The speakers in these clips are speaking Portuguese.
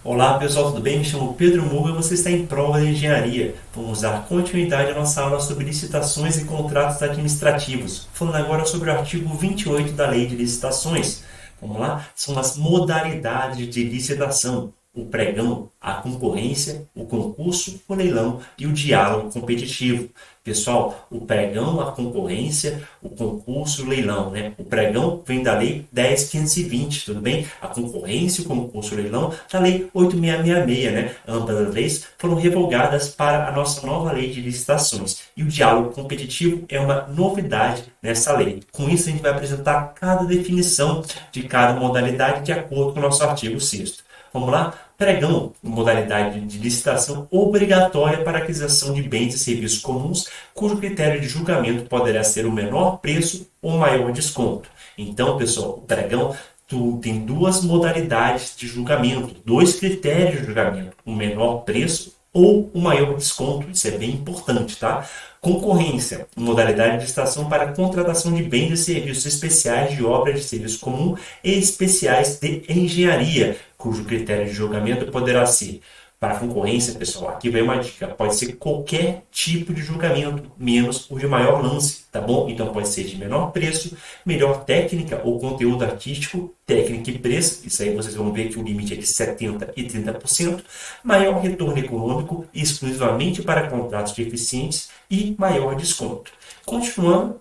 Olá pessoal, tudo bem? Me chamo Pedro Muga e você está em prova de engenharia. Vamos dar continuidade à nossa aula sobre licitações e contratos administrativos, falando agora sobre o artigo 28 da Lei de Licitações. Vamos lá? São as modalidades de licitação: o pregão, a concorrência, o concurso, o leilão e o diálogo competitivo. Pessoal, o pregão, a concorrência, o concurso, o leilão, né? O pregão vem da Lei 10.520, tudo bem? A concorrência, o concurso, o leilão, da Lei 8.666, né? Ambas as leis foram revogadas para a nossa nova Lei de Licitações. E o diálogo competitivo é uma novidade nessa lei. Com isso, a gente vai apresentar cada definição de cada modalidade de acordo com o nosso artigo 6º. Vamos lá? Pregão, modalidade de licitação obrigatória para aquisição de bens e serviços comuns, cujo critério de julgamento poderá ser o menor preço ou maior desconto. Então, pessoal, o pregão tem duas modalidades de julgamento, dois critérios de julgamento: o menor preço ou o maior desconto. Isso é bem importante, tá? Concorrência, modalidade de licitação para contratação de bens e serviços especiais de obra de serviço comum e especiais de engenharia, cujo critério de julgamento poderá ser, para a concorrência, pessoal, aqui vem uma dica: pode ser qualquer tipo de julgamento, menos o de maior lance, tá bom? Então pode ser de menor preço, melhor técnica ou conteúdo artístico, técnica e preço, isso aí vocês vão ver que o limite é de 70% e 30%, maior retorno econômico, exclusivamente para contratos de eficientes, e maior desconto. Continuando,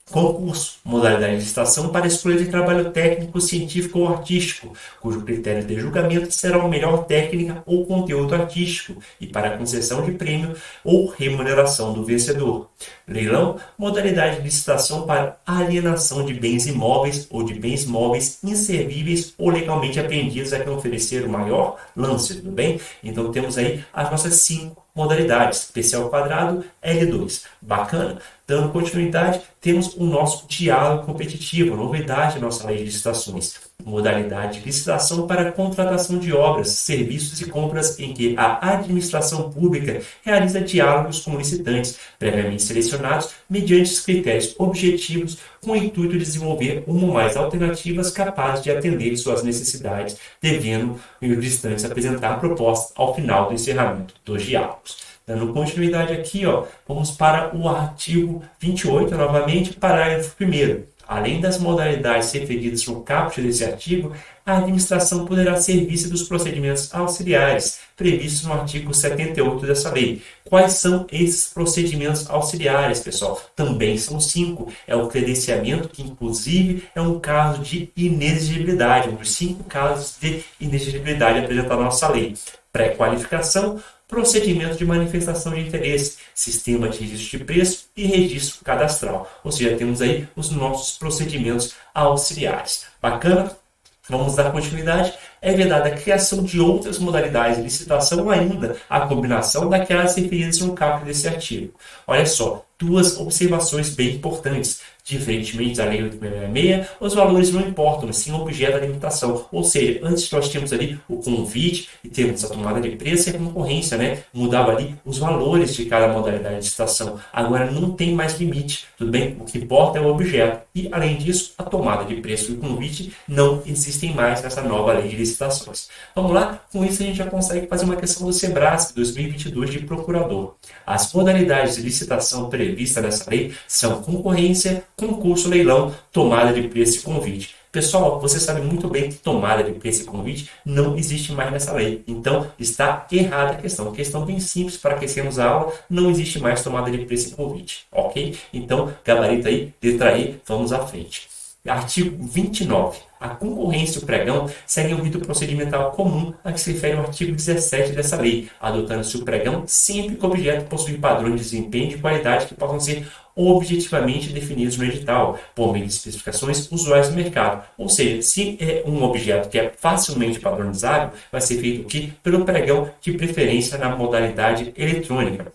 concurso, modalidade de licitação para escolha de trabalho técnico, científico ou artístico, cujo critério de julgamento será a melhor técnica ou conteúdo artístico e para a concessão de prêmio ou remuneração do vencedor. Leilão, modalidade de licitação para alienação de bens imóveis ou de bens móveis inservíveis ou legalmente apreendidos a quem oferecer o maior lance, tudo bem? Então temos aí as nossas 5 modalidades: especial quadrado, L2. Bacana? Dando continuidade, temos o nosso diálogo competitivo, novidade da nossa lei de licitações. Modalidade de licitação para contratação de obras, serviços e compras em que a administração pública realiza diálogos com licitantes, previamente selecionados mediante critérios objetivos, com o intuito de desenvolver uma ou mais alternativas capazes de atender suas necessidades, devendo os licitantes apresentar a proposta ao final do encerramento dos diálogos. Dando continuidade aqui, vamos para o artigo 28, novamente, parágrafo 1º. Além das modalidades referidas no caput desse artigo, a administração poderá servir-se dos procedimentos auxiliares previstos no artigo 78 dessa lei. Quais são esses procedimentos auxiliares, pessoal? Também são 5. É o credenciamento, que inclusive é um caso de inexigibilidade, um dos 5 casos de inexigibilidade apresentados na nossa lei. Pré-qualificação, procedimento de manifestação de interesse, sistema de registro de preço e registro cadastral. Ou seja, temos aí os nossos procedimentos auxiliares. Bacana? Vamos dar continuidade. É vedada a criação de outras modalidades de licitação ou ainda a combinação daquelas referidas no caput desse artigo. Olha só, duas observações bem importantes. Diferentemente da Lei 8.666, os valores não importam, sim o objeto da limitação. Ou seja, antes nós tínhamos ali o convite e temos a tomada de preço e a concorrência, né? Mudava ali os valores de cada modalidade de licitação. Agora não tem mais limite, tudo bem? O que importa é o objeto. E, além disso, a tomada de preço e o convite não existem mais nessa nova Lei de Licitações. Vamos lá? Com isso a gente já consegue fazer uma questão do SEBRASP 2022 de procurador. As modalidades de licitação previstas nessa lei são concorrência, concurso, leilão, tomada de preço e convite. Pessoal, você sabe muito bem que tomada de preço e convite não existe mais nessa lei. Então, está errada a questão. Questão bem simples para aquecermos a aula: não existe mais tomada de preço e convite. Ok? Então, gabarito aí, letra E, vamos à frente. Artigo 29. A concorrência e o pregão seguem o rito procedimental comum a que se refere o artigo 17 dessa lei, adotando-se o pregão sempre que o objeto possui padrões de desempenho e de qualidade que possam ser objetivamente definidos no edital, por meio de especificações usuais do mercado. Ou seja, se é um objeto que é facilmente padronizável, vai ser feito aqui pelo pregão, de preferência na modalidade eletrônica.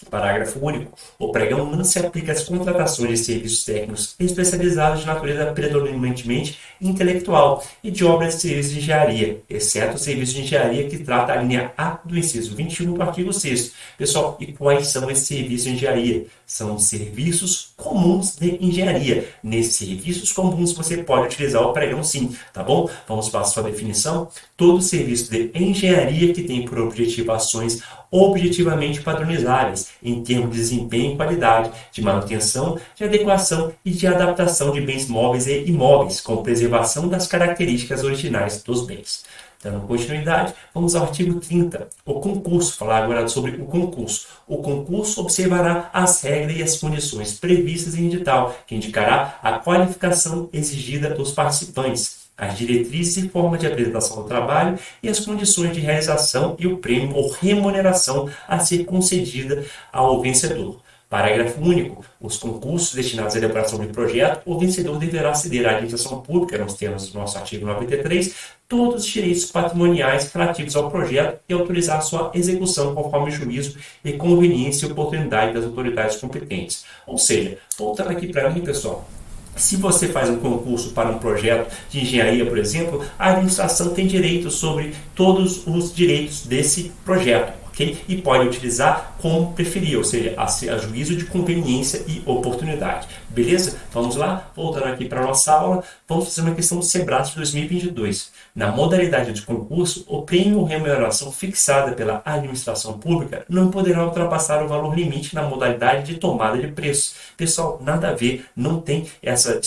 Parágrafo único. O pregão não se aplica às contratações de serviços técnicos especializados de natureza predominantemente intelectual e de obras de serviços de engenharia, exceto o serviço de engenharia que trata a linha A do inciso 21 do artigo 6º. Pessoal, e quais são esses serviços de engenharia? São serviços comuns de engenharia. Nesses serviços comuns você pode utilizar o pregão sim, tá bom? Vamos para a sua definição. Todo serviço de engenharia que tem por objetivo ações objetivamente padronizáveis em termos de desempenho e qualidade, de manutenção, de adequação e de adaptação de bens móveis e imóveis, com preservação das características originais dos bens. Dando continuidade, vamos ao artigo 30. O concurso, falar agora sobre o concurso. O concurso observará as regras e as condições previstas em edital, que indicará a qualificação exigida dos participantes, as diretrizes e forma de apresentação do trabalho e as condições de realização e o prêmio ou remuneração a ser concedida ao vencedor. Parágrafo único. Os concursos destinados à elaboração de projeto, o vencedor deverá ceder à administração pública, nos termos do nosso artigo 93, todos os direitos patrimoniais relativos ao projeto e autorizar sua execução conforme o juízo e conveniência e oportunidade das autoridades competentes. Ou seja, voltando aqui para mim, pessoal, se você faz um concurso para um projeto de engenharia, por exemplo, a administração tem direito sobre todos os direitos desse projeto. Okay? E pode utilizar como preferir, ou seja, a juízo de conveniência e oportunidade. Beleza? Vamos lá? Voltando aqui para a nossa aula, vamos fazer uma questão do SEBRASP 2022. Na modalidade de concurso, o prêmio ou remuneração fixada pela administração pública não poderá ultrapassar o valor limite na modalidade de tomada de preço. Pessoal, nada a ver, não tem essa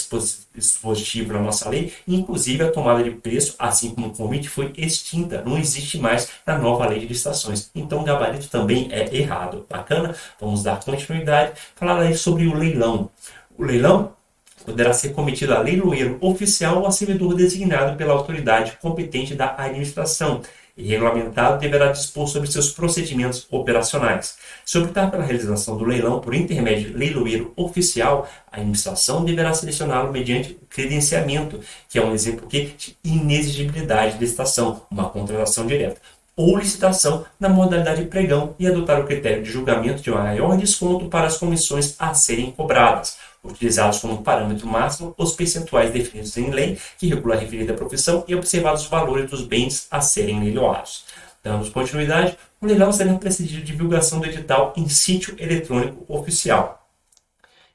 dispositivo na nossa lei, inclusive a tomada de preço, assim como o convite, foi extinta, não existe mais na nova lei de licitações. Então, o gabarito também é errado. Bacana? Vamos dar continuidade. Falar aí sobre o leilão. O leilão poderá ser cometido a leiloeiro oficial ou a servidor designado pela autoridade competente da administração e regulamentado deverá dispor sobre seus procedimentos operacionais. Se optar pela realização do leilão por intermédio de leiloeiro oficial, a administração deverá selecioná-lo mediante o credenciamento, que é um exemplo de inexigibilidade de licitação, uma contratação direta, ou licitação na modalidade pregão e adotar o critério de julgamento de maior desconto para as comissões a serem cobradas, utilizados como parâmetro máximo os percentuais definidos em lei que regula a referida profissão e observados os valores dos bens a serem leiloados. Dando continuidade, o leilão será precedido de divulgação do edital em sítio eletrônico oficial,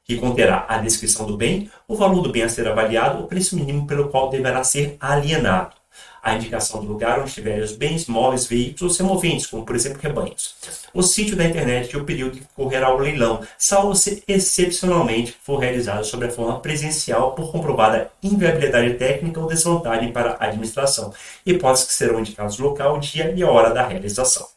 que conterá a descrição do bem, o valor do bem a ser avaliado, o preço mínimo pelo qual deverá ser alienado, a indicação do lugar onde estiverem os bens, móveis, veículos ou semoventes, como por exemplo rebanhos, o sítio da internet e o período que correrá o leilão, salvo se excepcionalmente for realizado sob a forma presencial por comprovada inviabilidade técnica ou desvantagem para a administração, hipóteses que serão indicados o local, o dia e a hora da realização.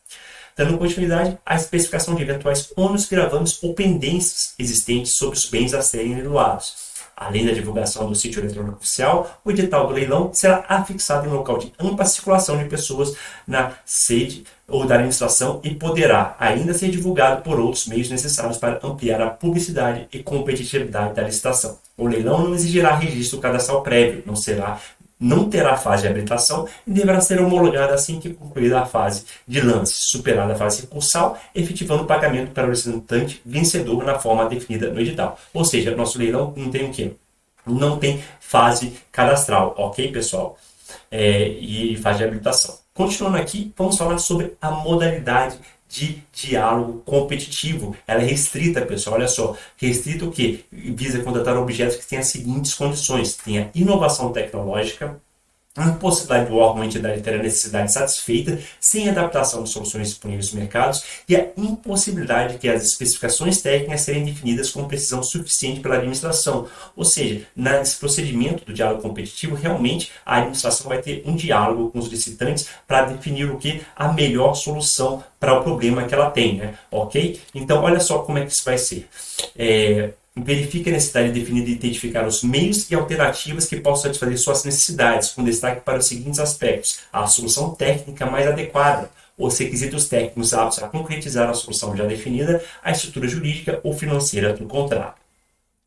Dando continuidade à especificação de eventuais ônus, gravames ou pendências existentes sobre os bens a serem leiloados. Além da divulgação do sítio eletrônico oficial, o edital do leilão será afixado em local de ampla circulação de pessoas na sede ou da administração e poderá ainda ser divulgado por outros meios necessários para ampliar a publicidade e competitividade da licitação. O leilão não exigirá registro cadastral prévio, não terá fase de habilitação e deverá ser homologada assim que concluída a fase de lance, superada a fase recursal, efetivando o pagamento para o licitante vencedor na forma definida no edital. Ou seja, nosso leilão não tem o quê? Não tem fase cadastral, ok, pessoal? E fase de habilitação. Continuando aqui, vamos falar sobre a modalidade de diálogo competitivo. Ela é restrita, pessoal, olha só. Restrita o quê? Visa contratar objetos que têm as seguintes condições. Tem a inovação tecnológica, a impossibilidade do órgão ou entidade ter a necessidade satisfeita sem adaptação de soluções disponíveis nos mercados e a impossibilidade de que as especificações técnicas serem definidas com precisão suficiente pela administração. Ou seja, nesse procedimento do diálogo competitivo, realmente a administração vai ter um diálogo com os licitantes para definir o que a melhor solução para o problema que ela tem, né? Ok? Então, olha só como é que isso vai ser. Verifique a necessidade de definir e identificar os meios e alternativas que possam satisfazer suas necessidades, com destaque para os seguintes aspectos: a solução técnica mais adequada, os requisitos técnicos aptos a concretizar a solução já definida, a estrutura jurídica ou financeira do contrato.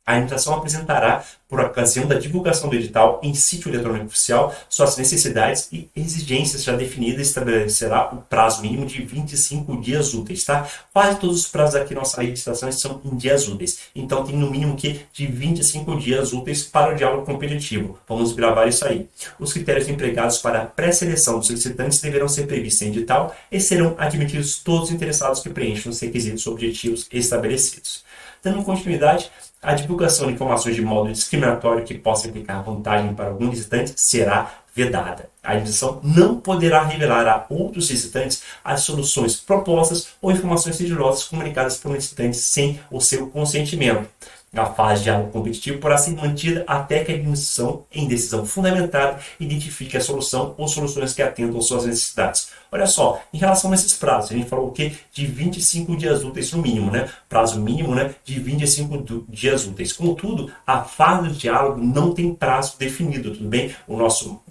A administração apresentará, por ocasião da divulgação do edital em sítio eletrônico oficial, suas necessidades e exigências já definidas e estabelecerá o prazo mínimo de 25 dias úteis, tá? Quase todos os prazos aqui na nossa lei de licitações são em dias úteis. Então, tem no mínimo que de 25 dias úteis para o diálogo competitivo. Vamos gravar isso aí. Os critérios empregados para a pré-seleção dos solicitantes deverão ser previstos em edital e serão admitidos todos os interessados que preencham os requisitos objetivos estabelecidos. Dando continuidade, a divulgação de informações de modo discriminatório que possa implicar vantagem para algum licitante será vedada. A administração não poderá revelar a outros licitantes as soluções propostas ou informações sigilosas comunicadas por um licitante sem o seu consentimento. A fase de diálogo competitivo poderá ser mantida até que a administração, em decisão fundamentada, identifique a solução ou soluções que atendam às suas necessidades. Olha só, em relação a esses prazos, a gente falou o quê? De 25 dias úteis no mínimo, né? Prazo mínimo, né? De 25 dias úteis. Contudo, a fase do diálogo não tem prazo definido, tudo bem? O nosso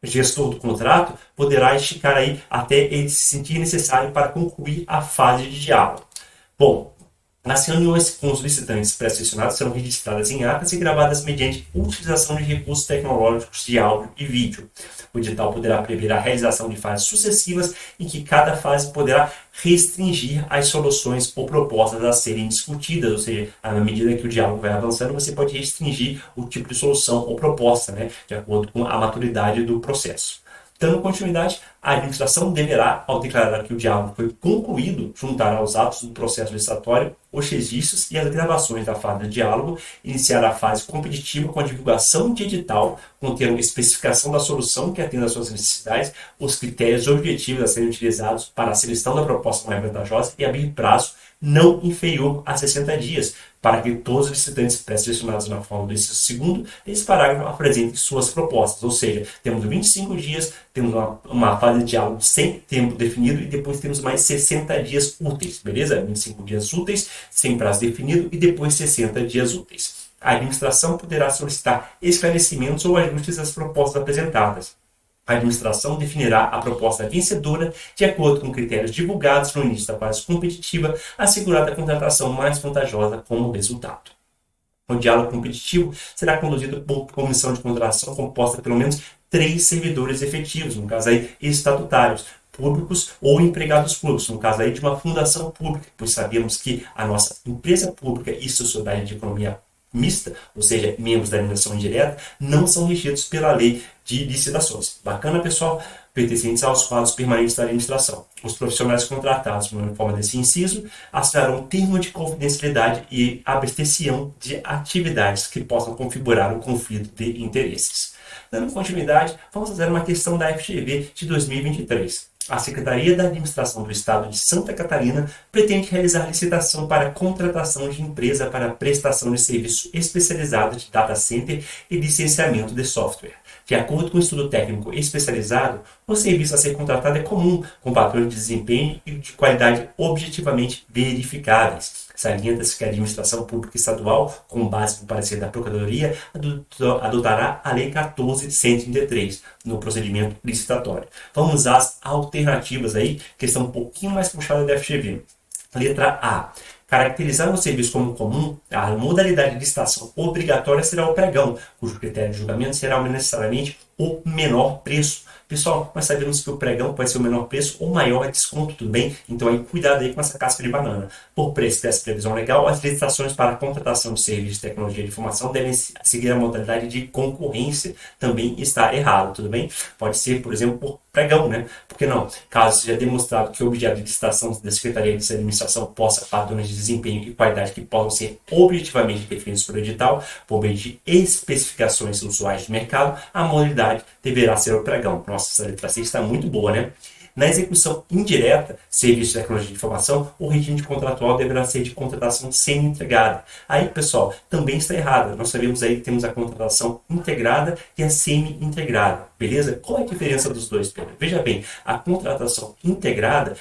gestor do contrato poderá esticar aí até ele se sentir necessário para concluir a fase de diálogo. Bom, as reuniões com os licitantes pré-selecionados serão registradas em atas e gravadas mediante utilização de recursos tecnológicos de áudio e vídeo. O edital poderá prever a realização de fases sucessivas em que cada fase poderá restringir as soluções ou propostas a serem discutidas, ou seja, à medida que o diálogo vai avançando, você pode restringir o tipo de solução ou proposta, né, de acordo com a maturidade do processo. Dando continuidade, a administração deverá, ao declarar que o diálogo foi concluído, juntar aos atos do processo licitatório os registros e as gravações da fase de diálogo, iniciar a fase competitiva com a divulgação de edital, contendo especificação da solução que atenda às suas necessidades, os critérios objetivos a serem utilizados para a seleção da proposta mais vantajosa e abrir prazo não inferior a 60 dias, para que todos os licitantes pré-selecionados na forma do inciso segundo desse parágrafo apresentem suas propostas. Ou seja, temos 25 dias, temos uma fase de diálogo sem tempo definido e depois temos mais 60 dias úteis, beleza? 25 dias úteis, sem prazo definido e depois 60 dias úteis. A administração poderá solicitar esclarecimentos ou ajustes às propostas apresentadas. A administração definirá a proposta vencedora de acordo com critérios divulgados no início da fase competitiva, assegurada a contratação mais vantajosa como resultado. O diálogo competitivo será conduzido por comissão de contratação composta por pelo menos 3 servidores efetivos, no caso aí estatutários, públicos ou empregados públicos, no caso aí de uma fundação pública, pois sabemos que a nossa empresa pública e sociedade de economia mista, ou seja, membros da administração indireta, não são regidos pela lei de licitações. Bacana, pessoal? Pertencentes aos quadros permanentes da administração. Os profissionais contratados na forma desse inciso assinarão um termo de confidencialidade e abstenção de atividades que possam configurar um conflito de interesses. Dando continuidade, vamos fazer uma questão da FGV de 2023. A Secretaria da Administração do Estado de Santa Catarina pretende realizar licitação para contratação de empresa para prestação de serviço especializado de data center e licenciamento de software. De acordo com o estudo técnico especializado, o serviço a ser contratado é comum, com padrões de desempenho e de qualidade objetivamente verificáveis. Salienta-se que a administração pública estadual, com base no parecer da Procuradoria, adotará a Lei 14.133 no procedimento licitatório. Vamos às alternativas aí, que estão um pouquinho mais puxadas da FGV. Letra A. Caracterizar o serviço como comum, a modalidade de licitação obrigatória será o pregão, cujo critério de julgamento será necessariamente o menor preço. Pessoal, nós sabemos que o pregão pode ser o menor preço ou maior desconto, tudo bem? Então, aí, cuidado aí com essa casca de banana. Por preço dessa previsão legal, as licitações para a contratação de serviços de tecnologia de informação devem seguir a modalidade de concorrência. Também está errado, tudo bem? Pode ser, por exemplo, por pregão, né? Por que não? Caso seja demonstrado que o objeto de licitação da Secretaria de Administração possa padrões de desempenho e qualidade que possam ser objetivamente definidos pelo edital, por meio de especificações usuais de mercado, a modalidade deverá ser o pregão. Nossa, essa letra C está muito boa, né? Na execução indireta, serviço de tecnologia de informação, o regime contratual deverá ser de contratação semi-integrada. Aí, pessoal, também está errado. Nós sabemos aí que temos a contratação integrada e a semi-integrada, beleza? Qual é a diferença dos dois, Pedro? Veja bem, a contratação integrada,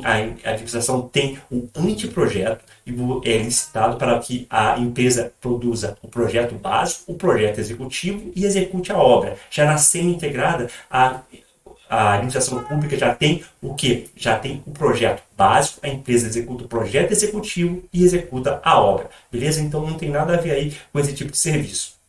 a administração tem o anteprojeto e é licitado para que a empresa produza o projeto básico, o projeto executivo e execute a obra. Já na semi-integrada, A administração pública já tem o quê? Já tem o projeto básico, a empresa executa o projeto executivo e executa a obra, beleza? Então não tem nada a ver aí com esse tipo de serviço.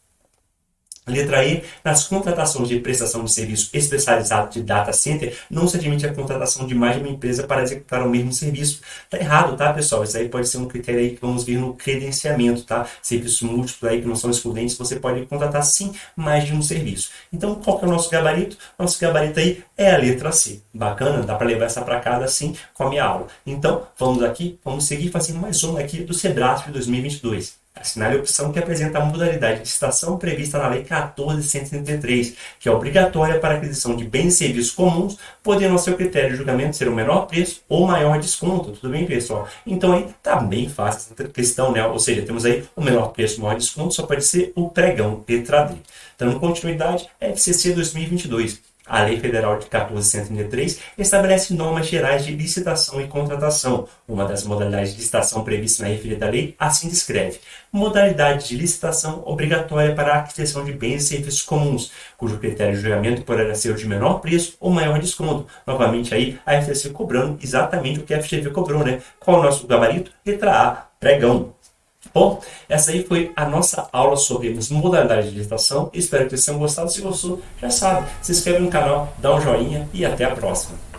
Letra E, nas contratações de prestação de serviço especializado de data center, não se admite a contratação de mais de uma empresa para executar o mesmo serviço. Tá errado, tá, pessoal? Isso aí pode ser um critério aí que vamos ver no credenciamento, tá? Serviços múltiplos aí que não são excludentes, você pode contratar sim mais de um serviço. Então, qual que é o nosso gabarito? Nosso gabarito aí é a letra C. Bacana? Dá para levar essa para casa assim com a minha aula. Então, vamos aqui, vamos seguir fazendo mais uma aqui do Sebrasp de 2022. Assinale a opção que apresenta a modalidade de licitação prevista na Lei 14.133, que é obrigatória para a aquisição de bens e serviços comuns, podendo, ao seu critério de julgamento, ser o menor preço ou maior desconto. Tudo bem, pessoal? Então, aí tá bem fácil essa questão, né? Ou seja, temos aí o menor preço, o maior desconto, só pode ser o pregão, letra D. Dando continuidade, FCC 2022. A Lei Federal de 14.133 estabelece normas gerais de licitação e contratação. Uma das modalidades de licitação prevista na referida lei assim descreve: modalidade de licitação obrigatória para a aquisição de bens e serviços comuns, cujo critério de julgamento poderá ser o de menor preço ou maior desconto. Novamente aí, a FCC cobrando exatamente o que a FGV cobrou, né? Qual é o nosso gabarito? Letra A, pregão. Bom, essa aí foi a nossa aula sobre as modalidades de licitação. Espero que vocês tenham gostado. Se gostou, já sabe, se inscreve no canal, dá um joinha e até a próxima.